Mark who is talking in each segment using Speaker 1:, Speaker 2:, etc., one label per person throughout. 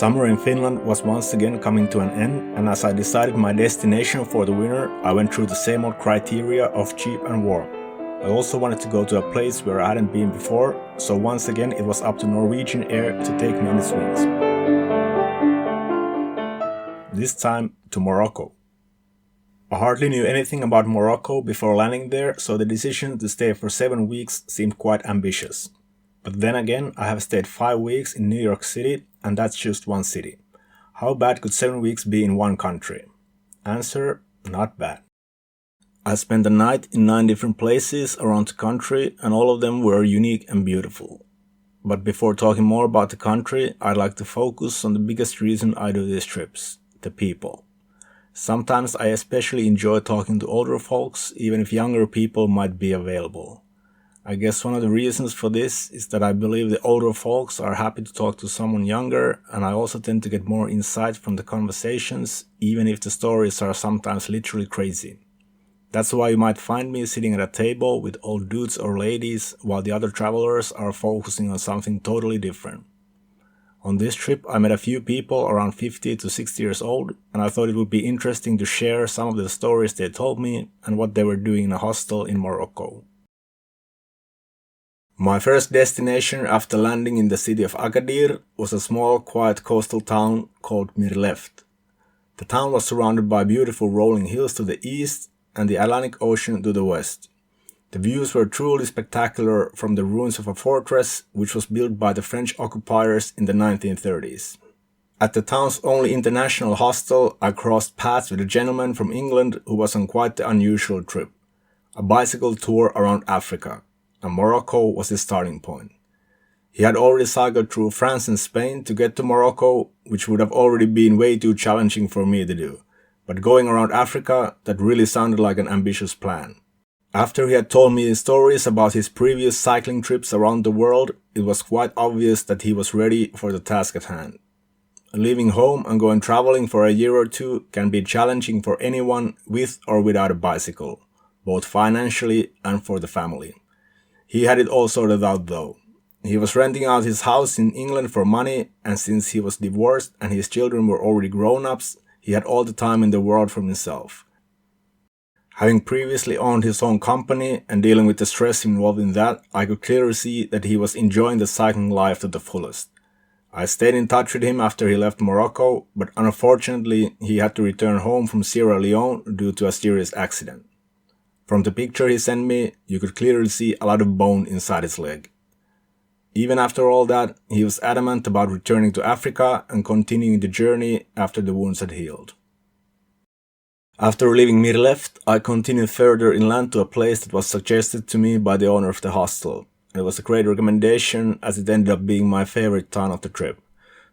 Speaker 1: Summer in Finland was once again coming to an end, and as I decided my destination for the winter, I went through the same old criteria of cheap and warm. I also wanted to go to a place where I hadn't been before, so once again it was up to Norwegian Air to take me on its wings. This time to Morocco. I hardly knew anything about Morocco before landing there, so the decision to stay for 7 weeks seemed quite ambitious. But then again, I have stayed 5 weeks in New York City, and that's just one city. How bad could 7 weeks be in one country? Answer, not bad. I spent the night in 9 different places around the country, and all of them were unique and beautiful. But before talking more about the country, I'd like to focus on the biggest reason I do these trips, the people. Sometimes I especially enjoy talking to older folks, even if younger people might be available. I guess one of the reasons for this is that I believe the older folks are happy to talk to someone younger, and I also tend to get more insight from the conversations, even if the stories are sometimes literally crazy. That's why you might find me sitting at a table with old dudes or ladies, while the other travelers are focusing on something totally different. On this trip I met a few people around 50 to 60 years old, and I thought it would be interesting to share some of the stories they told me and what they were doing in a hostel in Morocco. My first destination after landing in the city of Agadir was a small, quiet coastal town called Mildventures. The town was surrounded by beautiful rolling hills to the east and the Atlantic Ocean to the west. The views were truly spectacular from the ruins of a fortress which was built by the French occupiers in the 1930s. At the town's only international hostel, I crossed paths with a gentleman from England who was on quite the unusual trip. A bicycle tour around Africa. And Morocco was his starting point. He had already cycled through France and Spain to get to Morocco, which would have already been way too challenging for me to do. But going around Africa, that really sounded like an ambitious plan. After he had told me stories about his previous cycling trips around the world, it was quite obvious that he was ready for the task at hand. Leaving home and going traveling for a year or two can be challenging for anyone with or without a bicycle, both financially and for the family. He had it all sorted out though. He was renting out his house in England for money, and since he was divorced and his children were already grown-ups, he had all the time in the world for himself. Having previously owned his own company and dealing with the stress involved in that, I could clearly see that he was enjoying the cycling life to the fullest. I stayed in touch with him after he left Morocco, but unfortunately he had to return home from Sierra Leone due to a serious accident. From the picture he sent me, you could clearly see a lot of bone inside his leg. Even after all that, he was adamant about returning to Africa and continuing the journey after the wounds had healed. After leaving Mildventures, I continued further inland to a place that was suggested to me by the owner of the hostel. It was a great recommendation as it ended up being my favorite town of the trip.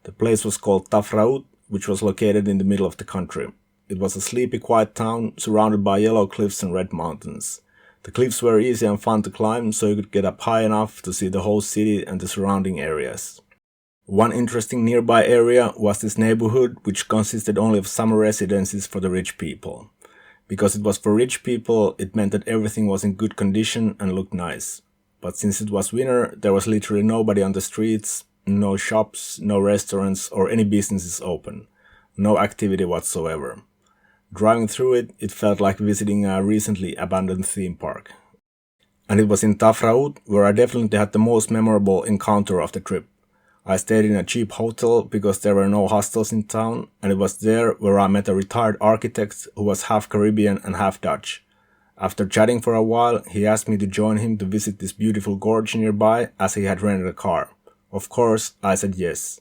Speaker 1: The place was called Tafraout, which was located in the middle of the country. It was a sleepy, quiet town surrounded by yellow cliffs and red mountains. The cliffs were easy and fun to climb, so you could get up high enough to see the whole city and the surrounding areas. One interesting nearby area was this neighborhood, which consisted only of summer residences for the rich people. Because it was for rich people, it meant that everything was in good condition and looked nice. But since it was winter, there was literally nobody on the streets, no shops, no restaurants or any businesses open. No activity whatsoever. Driving through it, it felt like visiting a recently abandoned theme park. And it was in Tafraout where I definitely had the most memorable encounter of the trip. I stayed in a cheap hotel because there were no hostels in town, and it was there where I met a retired architect who was half Caribbean and half Dutch. After chatting for a while, he asked me to join him to visit this beautiful gorge nearby as he had rented a car. Of course, I said yes.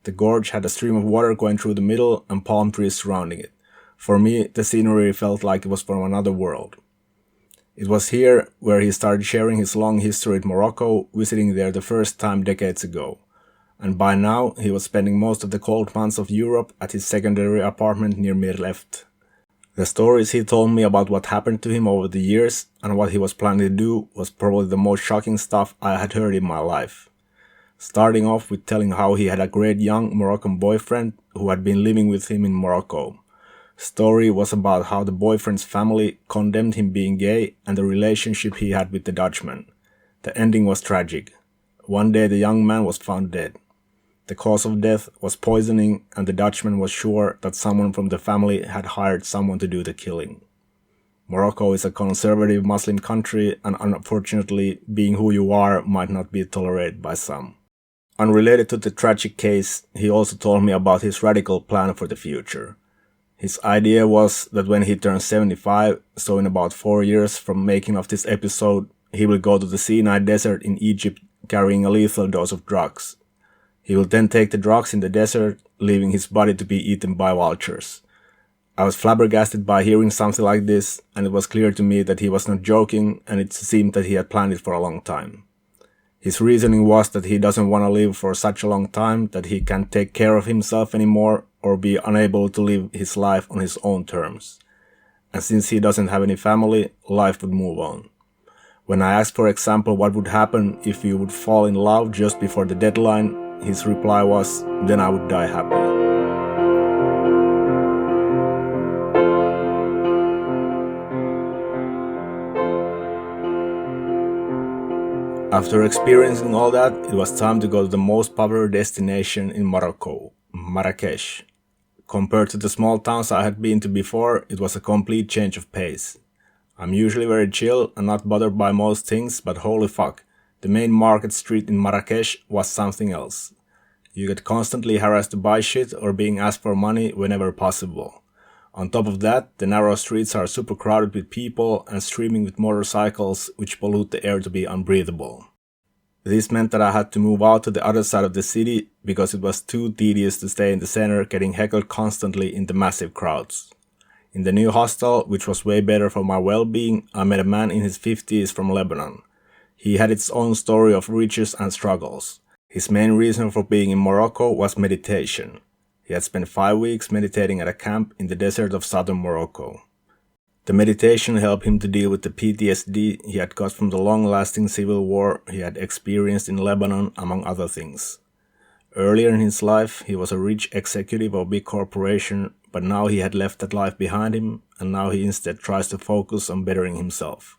Speaker 1: The gorge had a stream of water going through the middle and palm trees surrounding it. For me, the scenery felt like it was from another world. It was here where he started sharing his long history with Morocco, visiting there the first time decades ago. And by now, he was spending most of the cold months of Europe at his secondary apartment near Mildventures. The stories he told me about what happened to him over the years and what he was planning to do was probably the most shocking stuff I had heard in my life. Starting off with telling how he had a great young Moroccan boyfriend who had been living with him in Morocco. Story was about how the boyfriend's family condemned him being gay and the relationship he had with the Dutchman. The ending was tragic. One day the young man was found dead. The cause of death was poisoning, and the Dutchman was sure that someone from the family had hired someone to do the killing. Morocco is a conservative Muslim country, and unfortunately, being who you are might not be tolerated by some. Unrelated to the tragic case, he also told me about his radical plan for the future. His idea was that when he turns 75, so in about 4 years from making of this episode, he will go to the Sinai desert in Egypt carrying a lethal dose of drugs. He will then take the drugs in the desert, leaving his body to be eaten by vultures. I was flabbergasted by hearing something like this, and it was clear to me that he was not joking, and it seemed that he had planned it for a long time. His reasoning was that he doesn't want to live for such a long time that he can't take care of himself anymore or be unable to live his life on his own terms. And since he doesn't have any family, life would move on. When I asked, for example, what would happen if you would fall in love just before the deadline, his reply was, "Then I would die happy." After experiencing all that, it was time to go to the most popular destination in Morocco, Marrakesh. Compared to the small towns I had been to before, it was a complete change of pace. I'm usually very chill and not bothered by most things, but holy fuck, the main market street in Marrakesh was something else. You get constantly harassed to buy shit or being asked for money whenever possible. On top of that, the narrow streets are super crowded with people and streaming with motorcycles, which pollute the air to be unbreathable. This meant that I had to move out to the other side of the city because it was too tedious to stay in the center getting heckled constantly in the massive crowds. In the new hostel, which was way better for my well-being, I met a man in his 50s from Lebanon. He had its own story of riches and struggles. His main reason for being in Morocco was meditation. He had spent 5 weeks meditating at a camp in the desert of southern Morocco. The meditation helped him to deal with the PTSD he had got from the long-lasting civil war he had experienced in Lebanon, among other things. Earlier in his life, he was a rich executive of a big corporation, but now he had left that life behind him, and now he instead tries to focus on bettering himself.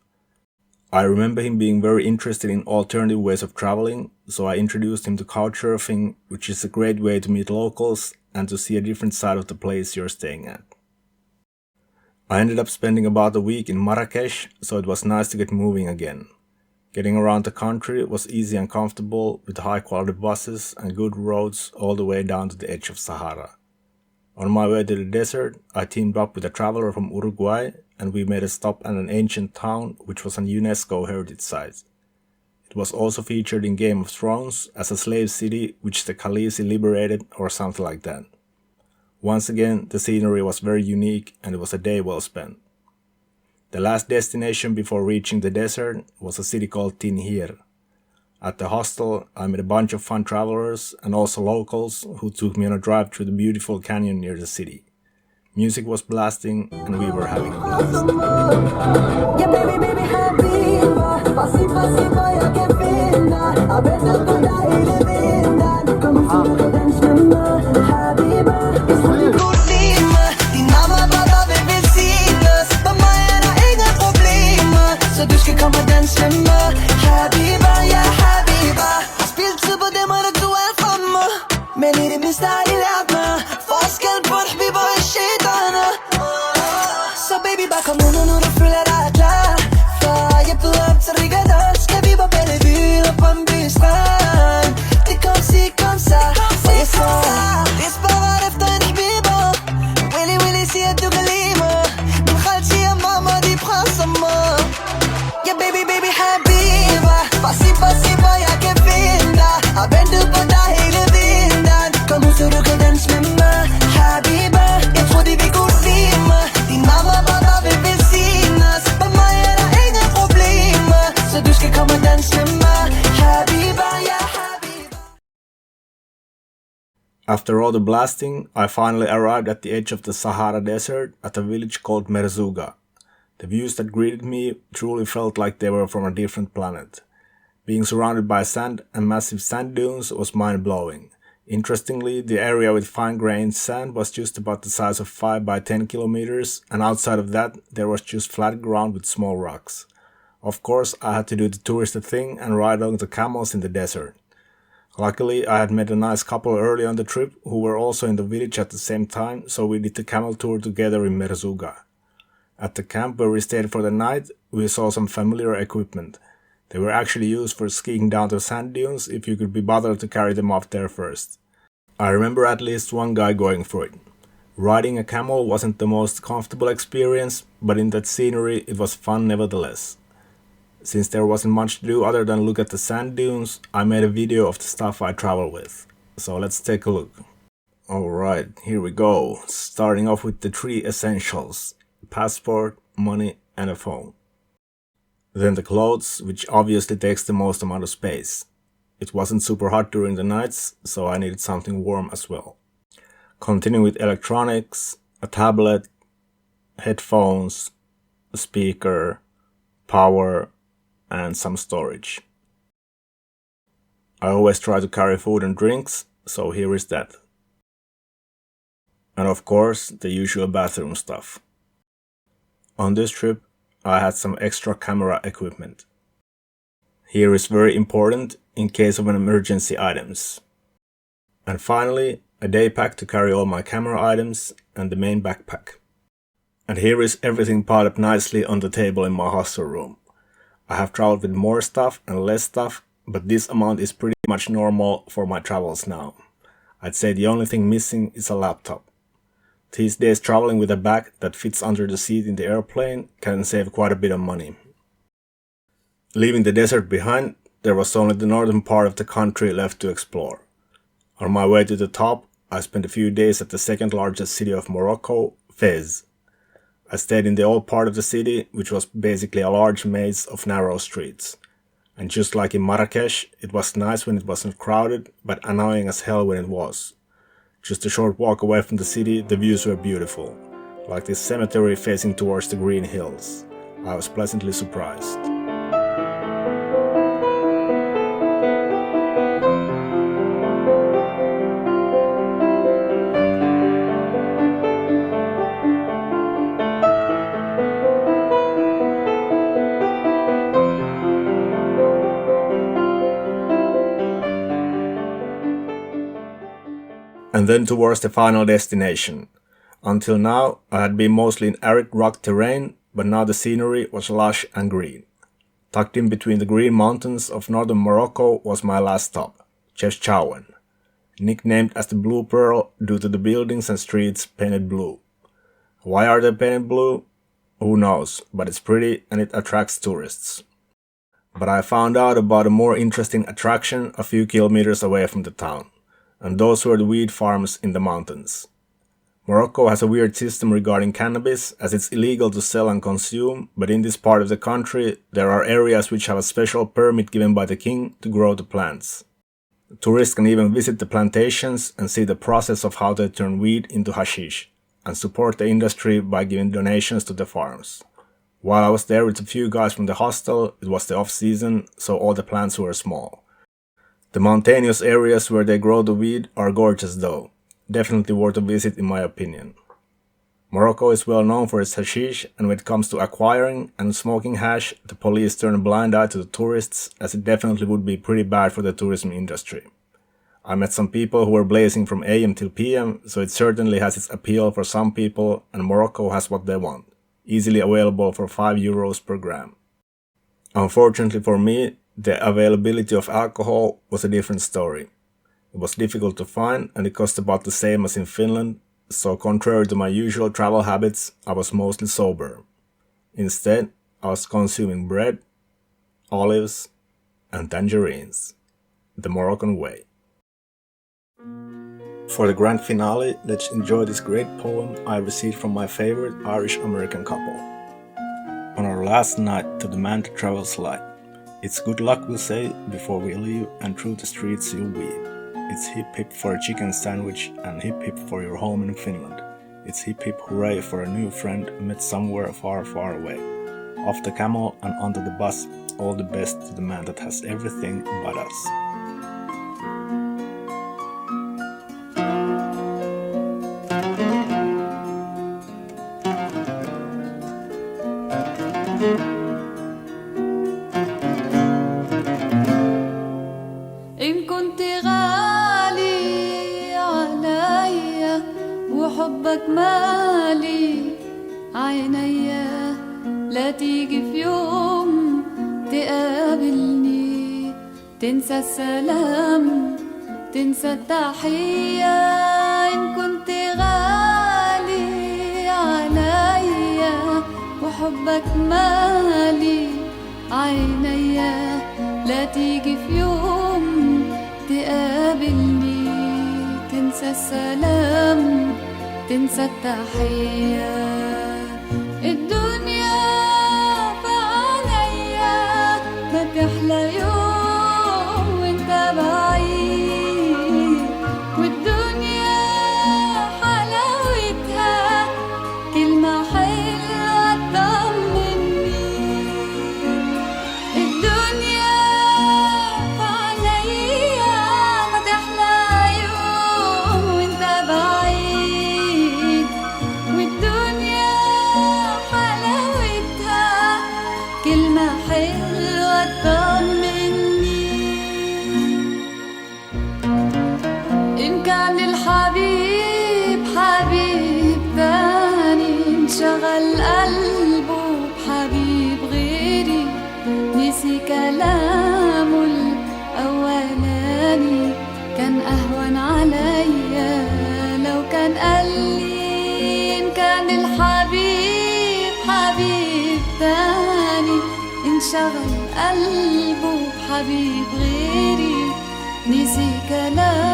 Speaker 1: I remember him being very interested in alternative ways of traveling, so I introduced him to couchsurfing, which is a great way to meet locals and to see a different side of the place you're staying at. I ended up spending about a week in Marrakesh, so it was nice to get moving again. Getting around the country was easy and comfortable, with high-quality buses and good roads all the way down to the edge of Sahara. On my way to the desert, I teamed up with a traveler from Uruguay, and we made a stop at an ancient town which was a UNESCO heritage site. It was also featured in Game of Thrones as a slave city which the Khaleesi liberated or something like that. Once again, the scenery was very unique and it was a day well spent. The last destination before reaching the desert was a city called Tinhir. At the hostel, I met a bunch of fun travelers and also locals who took me on a drive through the beautiful canyon near the city. Music was blasting and we were having a blast. After all the blasting, I finally arrived at the edge of the Sahara Desert at a village called Merzouga. The views that greeted me truly felt like they were from a different planet. Being surrounded by sand and massive sand dunes was mind-blowing. Interestingly, the area with fine-grained sand was just about the size of 5 by 10 kilometers, and outside of that, there was just flat ground with small rocks. Of course, I had to do the touristy thing and ride on the camels in the desert. Luckily, I had met a nice couple early on the trip who were also in the village at the same time, so we did the camel tour together in Merzouga. At the camp where we stayed for the night, we saw some familiar equipment. They were actually used for skiing down the sand dunes if you could be bothered to carry them off there first. I remember at least one guy going for it. Riding a camel wasn't the most comfortable experience, but in that scenery it was fun nevertheless. Since there wasn't much to do other than look at the sand dunes, I made a video of the stuff I travel with. So let's take a look. Alright, here we go. Starting off with the 3 essentials: passport, money, and a phone. Then the clothes, which obviously takes the most amount of space. It wasn't super hot during the nights, so I needed something warm as well. Continuing with electronics, a tablet, headphones, a speaker, power, and some storage. I always try to carry food and drinks, so here is that. And of course, the usual bathroom stuff. On this trip, I had some extra camera equipment. Here is very important in case of an emergency items. And finally, a day pack to carry all my camera items and the main backpack. And here is everything piled up nicely on the table in my hostel room. I have traveled with more stuff and less stuff, but this amount is pretty much normal for my travels now. I'd say the only thing missing is a laptop. These days traveling with a bag that fits under the seat in the airplane can save quite a bit of money. Leaving the desert behind, there was only the northern part of the country left to explore. On my way to the top, I spent a few days at the second largest city of Morocco, Fez. I stayed in the old part of the city, which was basically a large maze of narrow streets. And just like in Marrakesh, it was nice when it wasn't crowded, but annoying as hell when it was. Just a short walk away from the city, the views were beautiful, like this cemetery facing towards the green hills. I was pleasantly surprised. And then towards the final destination. Until now, I had been mostly in arid rock terrain, but now the scenery was lush and green. Tucked in between the green mountains of northern Morocco was my last stop, Chefchaouen, nicknamed as the Blue Pearl due to the buildings and streets painted blue. Why are they painted blue? Who knows, but it's pretty and it attracts tourists. But I found out about a more interesting attraction a few kilometers away from the town, and those were the weed farms in the mountains. Morocco has a weird system regarding cannabis, as it's illegal to sell and consume, but in this part of the country there are areas which have a special permit given by the king to grow the plants. Tourists can even visit the plantations and see the process of how they turn weed into hashish, and support the industry by giving donations to the farms. While I was there with a few guys from the hostel, it was the off-season, so all the plants were small. The mountainous areas where they grow the weed are gorgeous though, definitely worth a visit in my opinion. Morocco is well known for its hashish, and when it comes to acquiring and smoking hash, the police turn a blind eye to the tourists, as it definitely would be pretty bad for the tourism industry. I met some people who were blazing from AM till PM, so it certainly has its appeal for some people, and Morocco has what they want, easily available for €5 per gram. Unfortunately for me, the availability of alcohol was a different story. It was difficult to find, and it cost about the same as in Finland, so contrary to my usual travel habits, I was mostly sober. Instead, I was consuming bread, olives, and tangerines, the Moroccan way. For the grand finale, let's enjoy this great poem I received from my favorite Irish-American couple. On our last night to the man that travels light, it's good luck we'll say before we leave, and through the streets you'll weave. It's hip hip for a chicken sandwich, and hip hip for your home in Finland. It's hip hip hooray for a new friend met somewhere far, far away. Off the camel and onto the bus, all the best to the man that has everything but us.
Speaker 2: إن كنت تقابلني، تنسى السلام، تنسى التحية. إن كنت غالي عليا وحبك مالي عينيا، لا تيجي في يوم تقابلني، تنسى السلام، تنسى التحية. الدنيا في عينيا ما تحلى يوم وانت بعيد، والدنيا حلاوتها كلمة حلوة تطمني. الدنيا في عينيا ما تحلى يوم وانت بعيد، والدنيا حلاوتها كلمة حلوة تطمني. إن كان الحبيب حبيب تاني، انشغل قلبه بحبيب غيري، نسي كلامه الأولاني، كان أهون عليا لو كان قالي. إن كان الحبيب حبيب تاني، انشغل قلبه بحبيب غيري، نسي كلامه